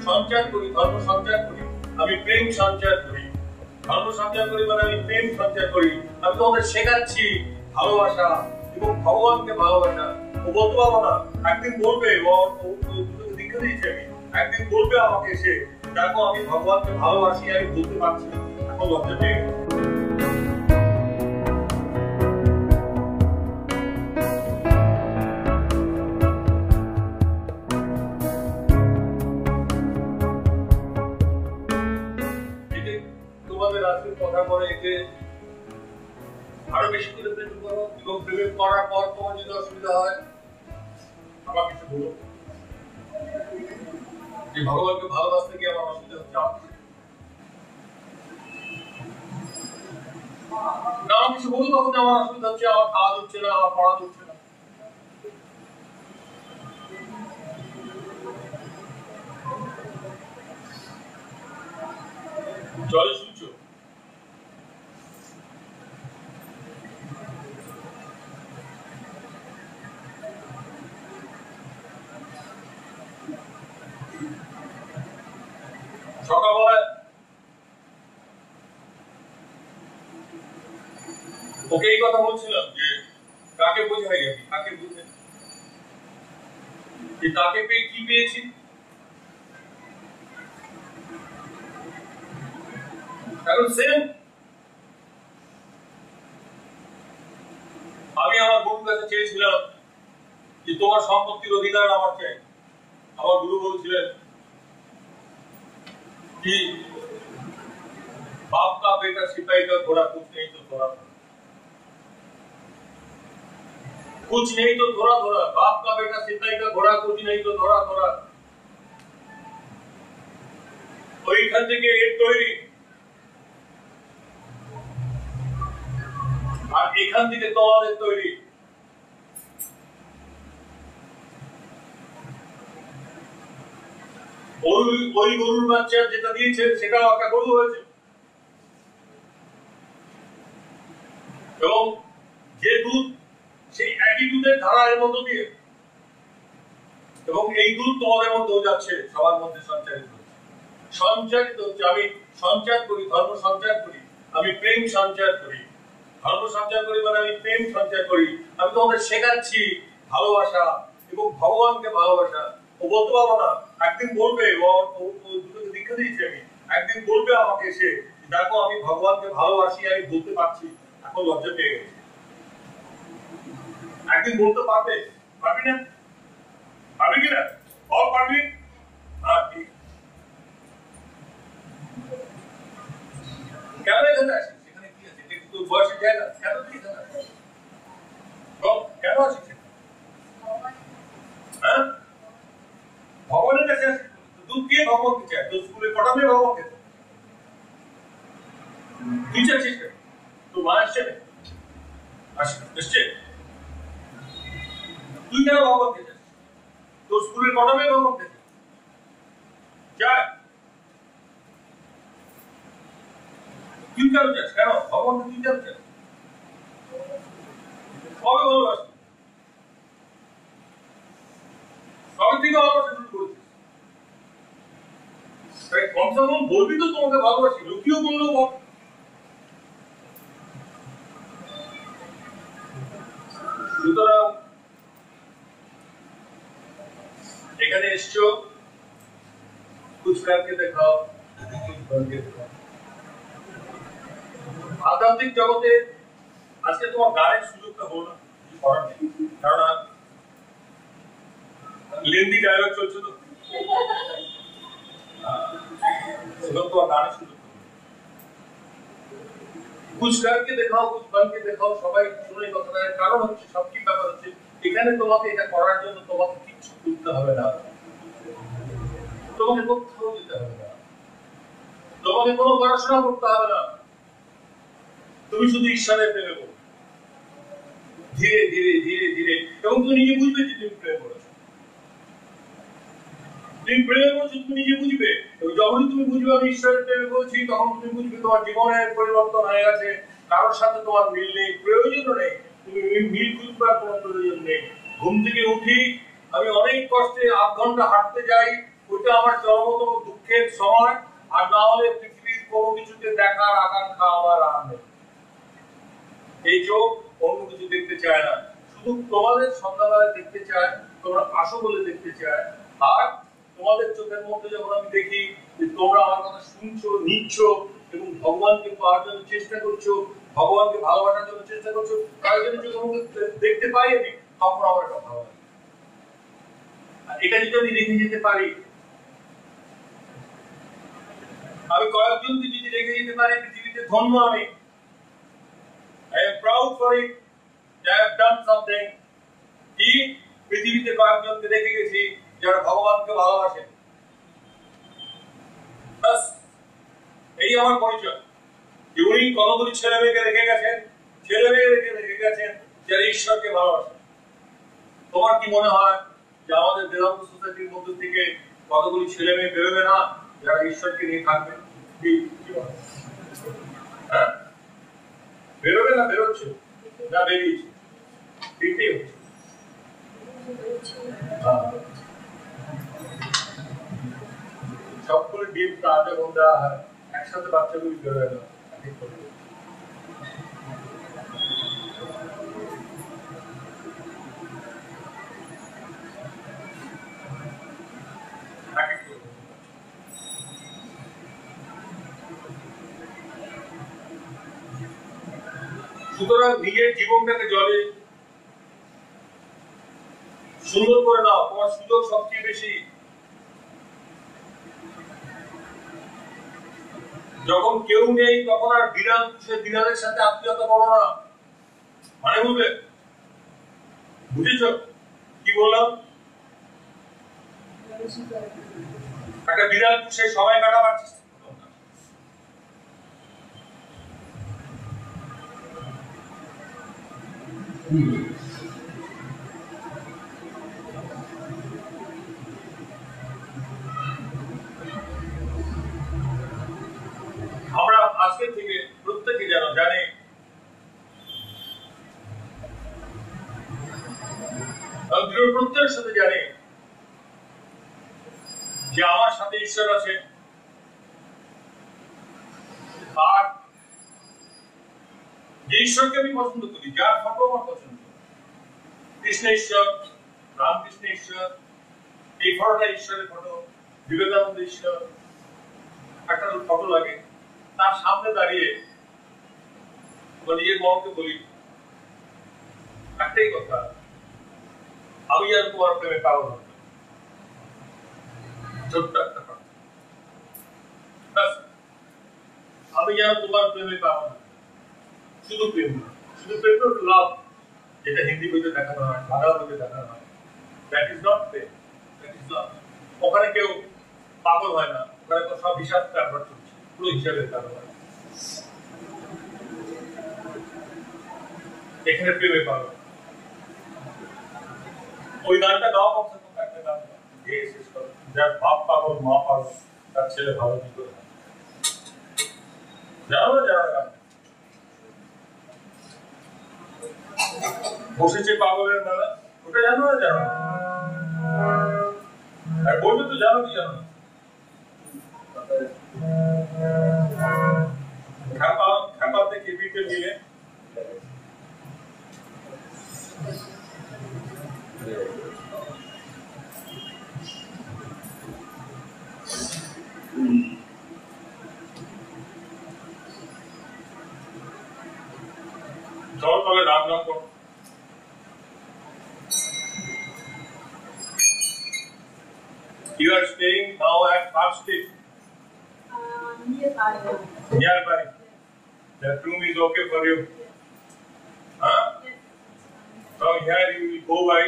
সঞ্চার করি, ধর্ম সঞ্চার করি, আমি প্রেম সঞ্চার করি। ধর্ম সঞ্চার করি মানে আমি প্রেম সঞ্চার করি। আমি তোমাদের শেখাচ্ছি ভালোবাসা এবং ভগবানকে ভালোবাসা। ও বলতে পারবো না, একদিন বলবে, দীক্ষা দিয়েছি আমি, একদিন বলবে আমাকে এসে, দেখো আমি ভগবানকে ভালোবাসি, আমি বলতে পারছি না, এখন লজ্জা পেয়ে গেছে। তোমাদের আজকের কথা বলে একে আরো বেশি করে প্রেম করো, এবং প্রেম করার পর তোমার যদি অসুবিধা হয় আমার কিছু বলো, যে ভগবানকে ভালোবাসতে গিয়ে আমার অসুবিধা হচ্ছে, না আমি কিছু বলবো তখন আমার অসুবিধা হচ্ছে, আমার খাওয়া হচ্ছে না, আমার পড়া হচ্ছে না। জলে শুনছো? সকালবেলায় ওকে এই কথা বলছিলাম যে কাকে বোঝাই আমি, কাকে বুঝে, যে তাকে পেয়ে কি পেয়েছি। এখন সেম আমি আমার গুরুর কাছে চেয়েছিলাম যে তোমার সম্পত্তির অধিকার আমার চাই। আমার গুরু বলছিলেন कि बाप का बेटा सिपाही का घोड़ा कुछ नहीं तो थोड़ा कुछ नहीं तो थोड़ा थोड़ा, बाप का बेटा सिपाही का घोड़ा कुछ नहीं तो थोड़ा थोड़ा। ওইখান থেকে এর তৈরি, আর এখান থেকে তোমাদের তৈরি। ওই গরুর বাচ্চা যেটা দিয়েছে সেটাও একটা গরু হয়েছে, এবং যে দুধ সেই একই দুধের ধারার মধ্য দিয়ে, এবং এই দুধ তোমাদের মধ্যেও যাচ্ছে, সবার মধ্যে সঞ্চারিত হচ্ছে, সঞ্চারিত হচ্ছে। আমি সঞ্চার করি, ধর্ম সঞ্চার করি, আমি প্রেম সঞ্চার করি। ধর্ম সঞ্চার করি মানে আমি প্রেম সঞ্চার করি। আমি তোমাদের শেখাচ্ছি ভালোবাসা এবং ভগবানকে ভালোবাসা। ও বলতে পারবো না, একদিন বলবে, দুটোকে দীক্ষা দিয়েছি আমি, একদিন বলবে আমাকে এসে, দেখো আমি ভগবানকে ভালোবাসি, আমি বলতে পারছি, এখন লজ্জা পেয়ে গেছে। একদিন বলতে পারবে, পারবি না? পারবি কিনা? বল পারবি? হ্যাঁ ঠিক। কেন এখানে আসিস? সেখানে কি আছে? একটু বয়সের জায়গা, কেন তুই এখানে আসিস? কেন আসিস? হ্যাঁ, ভগবানের কাছে আসিস। তুই কে ভগবানকে চায়? তোর স্কুলে কটা মেয়ে ভগবানকে চায়? তুই চাচ্ছিস কেন? তোর মা আসছে না? আসছে? তুই কেন ভগবানকে চাস? তোর স্কুলের কটা মেয়ে ভগবানকে চায়? তুই কেন চাস? কেন ভগবানকে তুই কেন চাস? কবে ভালোবাসি? কবে থেকে ভালোবাসা শুরু করেছিস? কমসে কম বলবি তো তোমাকে ভালোবাসি, লুকিয়েও বললেও বল। সুতরাং এখানে এসছো, कुछ करके दिखाओ, कुछ करके दिखाओ। আধ্যাত্মিক জগতে আজকে তোমার গানের সুযোগটা হলো না, কারণ লেন্দি ডায়লগ চলছে তো, তোমার গানের সুযোগ। कुछ करके दिखाओ, कुछ बन के दिखाओ, সবাই শুনে কথাটা। কারণ হচ্ছে সবচেয়ে ব্যাপার হচ্ছে এখানে তোমাকে এটা করার জন্য তোমাকে কিছু করতে হবে না, তোমাকে কোথাও যেতে হবে না, তোমাকে কোনো পড়াশোনা করতে হবে না। তুমি শুধু ঈশ্বরের প্রেমে পড়ো, ধীরে ধীরে ধীরে ধীরে, এবং তুমি নিজে বুঝবে যে তুমি প্রেম করেছো। তুমি প্রেমে পড়ছো, তুমি নিজে বুঝবে, এবং যখনই তুমি বুঝবে আমি ঈশ্বরের প্রেমে পড়ছি, তখন তুমি বুঝবে তোমার জীবনের পরিবর্তন হয়ে গেছে। কারোর সাথে তোমার মিল নেই, প্রয়োজনও নেই, তুমি মিল খুঁজবার কোনো প্রয়োজন নেই। ঘুম থেকে উঠি, আমি অনেক কষ্টে 8 ঘন্টা হাঁটতে যাই, ওই ওইটা আমার চরমতম দুঃখের সময়। আর না হলে পৃথিবীর কোনো কিছুতে দেখার আকাঙ্ক্ষা আমার আর নেই। এই চোখ অন্য কিছু দেখতে চায় না, শুধু তোমাদের সন্ধ্যাবেলায় দেখতে চায়, তোমরা আসো বলে দেখতে চায়। আর তোমাদের চোখের মধ্যে যখন আমি দেখি যে তোমরা আমার কথা শুনছো, নিচ্ছ এবং ভগবানকে পাওয়ার জন্য চেষ্টা করছো, ভগবানকে ভালোবাসার জন্য চেষ্টা করছো, তার জন্য যখন দেখতে পাই আমি, তখন আমার একটা ভালো লাগে। আর এটা যদি আমি রেখে যেতে পারি, আমি কয়েকজনকে যদি রেখে যেতে পারি, পৃথিবীতে ধন্য আমি। I am proud for it that I have done something. কি পৃথিবীতে কয়েকজনকে রেখে গেছি যারা ভগবানকে ভালোবাসে। বাস এই আমার পরিচয়। যে উনি কতগুলি ছেলে মেয়েকে রেখে গেছেন, ছেলে মেয়েকে রেখে গেছেন যারা ঈশ্বরকে ভালোবাসে। তোমার কি মনে হয় যে আমাদের বেদান্ত সোসাইটির মধ্যে থেকে কতগুলি ছেলে মেয়ে বেরোবে না যারা ঈশ্বরকে নিয়ে থাকবে? হ্যাঁ, বেরোবে না বেরোচ্ছে না বেরিয়েছে, ঠিকই হচ্ছে। সবগুলো ডিম তাজা গন্ধা একসাথে বাচ্চাগুলি বেরোয় না। সুতরাং নিজের জীবনটাকে জলে সুন্দর করে নাও, তোমার সুযোগ সবচেয়ে বেশি। যখন কেউ নেই তখন আর বিড়ালের সাথে আত্মীয়তা করো না। মানে বুঝলে, বুঝেছ কি বললাম? একটা বিড়াল পুষে সবাই কাটাবার চেষ্টা করো না। আমরা আজকে থেকে প্রত্যেকে যেন জানে দৃঢ় প্রত্যয়ের সাথে জানে যে আমার সাথে ঈশ্বর আছে। আর যে ঈশ্বরকে আমি পছন্দ করি, যার ফটো আমার পছন্দ, কৃষ্ণ ঈশ্বর, রামকৃষ্ণ ঈশ্বর, এই ফটোটা ঈশ্বরের ফটো, বিবেকানন্দ ঈশ্বর, একটা ফটো লাগে, তার সামনে দাঁড়িয়ে নিজের মনকে বলি একটাই কথা, আমি যেন তোমার প্রেমে পাগল হতাম। ছোট্ট একটা কথা, আমি যেন তোমার প্রেমে পাগল হতাম। শুধু প্রেম না, শুধু প্রেম না, লাভ, যেটা হিন্দি বইতে দেখানো হয়, বাংলা বইতে দেখানো হয়, that is not Prem, that is love. ওখানে কেউ পাগল হয় না, ওখানে তো সব হিসাব কারবার চলছে, পুরো হিসাবের কারবার। এখানে প্রেমে পাগল। ওই গানটা গাও, কমসে কম একটা গান গেয়ে শেষ করো। যার বাপ পাগল, মা পাগল, তার ছেলে ভালো কি করে? জানো না জানো গান? বসেছে পাগলের মেলা, ওটা জানো না জানো? আর বলবে তো জানো কি জানো? খাপাতে কেবিতে মিলে চল তবে রাম নাম করো। You are staying now at Park Street? Nearby. Nearby. That room is okay for you? Huh? Yes. From here you will go by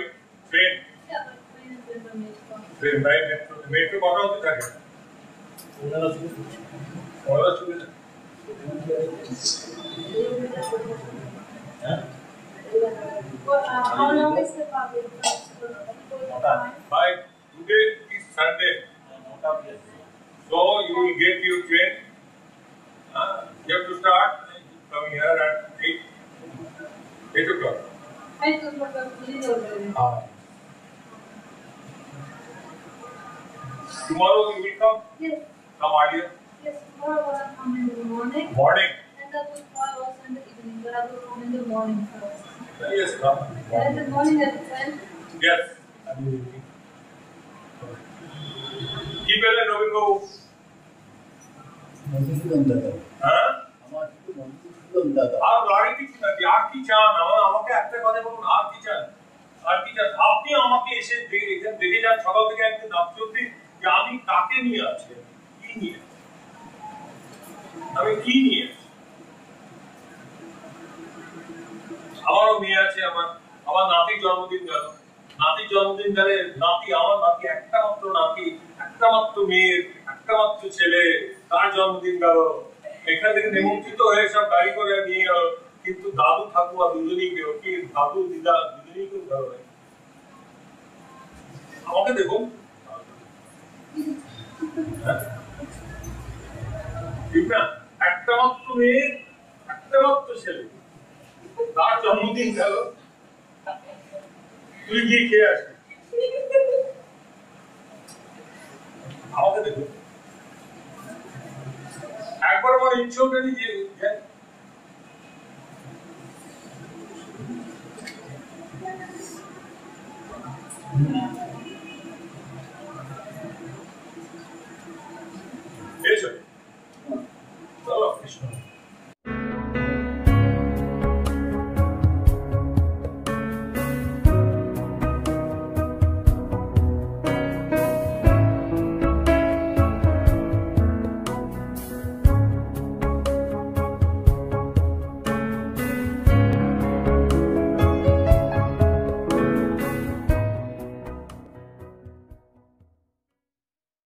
train? Yeah, but train is with the metro. Train by metro. Metro কটা অবধি থাকে? 15 সুবিধা। How long is the public transport? By today is Sunday. So you will get your train. You have to start from here at 8 o'clock. 8 o'clock. Tomorrow you will come? Yes. Come earlier? Yes, tomorrow I will come in the morning. Morning? And the good boy was in the evening, but I will come in the morning first. Yes, come. And in the morning at 10. Yes. কি পেলেন রবীন্দ্র বাবু? হ্যাঁ? আর লড়াই কিছু না, আর কি চান? আমাকে একটা কথা বলুন, আর কি চান? আর কি চান? আপনি আমাকে এসে দেখে যান সকাল থেকে একদিন রাত্রি অব্দি যে আমি কাকে নিয়ে আছি, কি নিয়ে, আমি কি নিয়ে আছি। আমারও মেয়ে আছে, আমার নাতির জন্মদিন গেল, নাতির জন্মদিন গেলে আমার নাতি একটা মাত্র মেয়ের একটা মাত্র ছেলে, তার জন্মদিন গেল, এখান থেকে নিমন্ত্রিত হয়ে সব গাড়ি করে নিয়ে গেল, কিন্তু দাদু ঠাকুমা দুজনেই কেউ, কি দাদু দিদা দুজনেই কেউ গেল না। আমাকে দেখুন, ঠিক না, একটা মাত্র মেয়ের একটা মাত্র ছেলে, তার জন্মদিন গেল, তুই গিয়ে খেয়ে আসবি। আমাকে দেখুন, একবার আমার ইচ্ছে ওঠেনি যে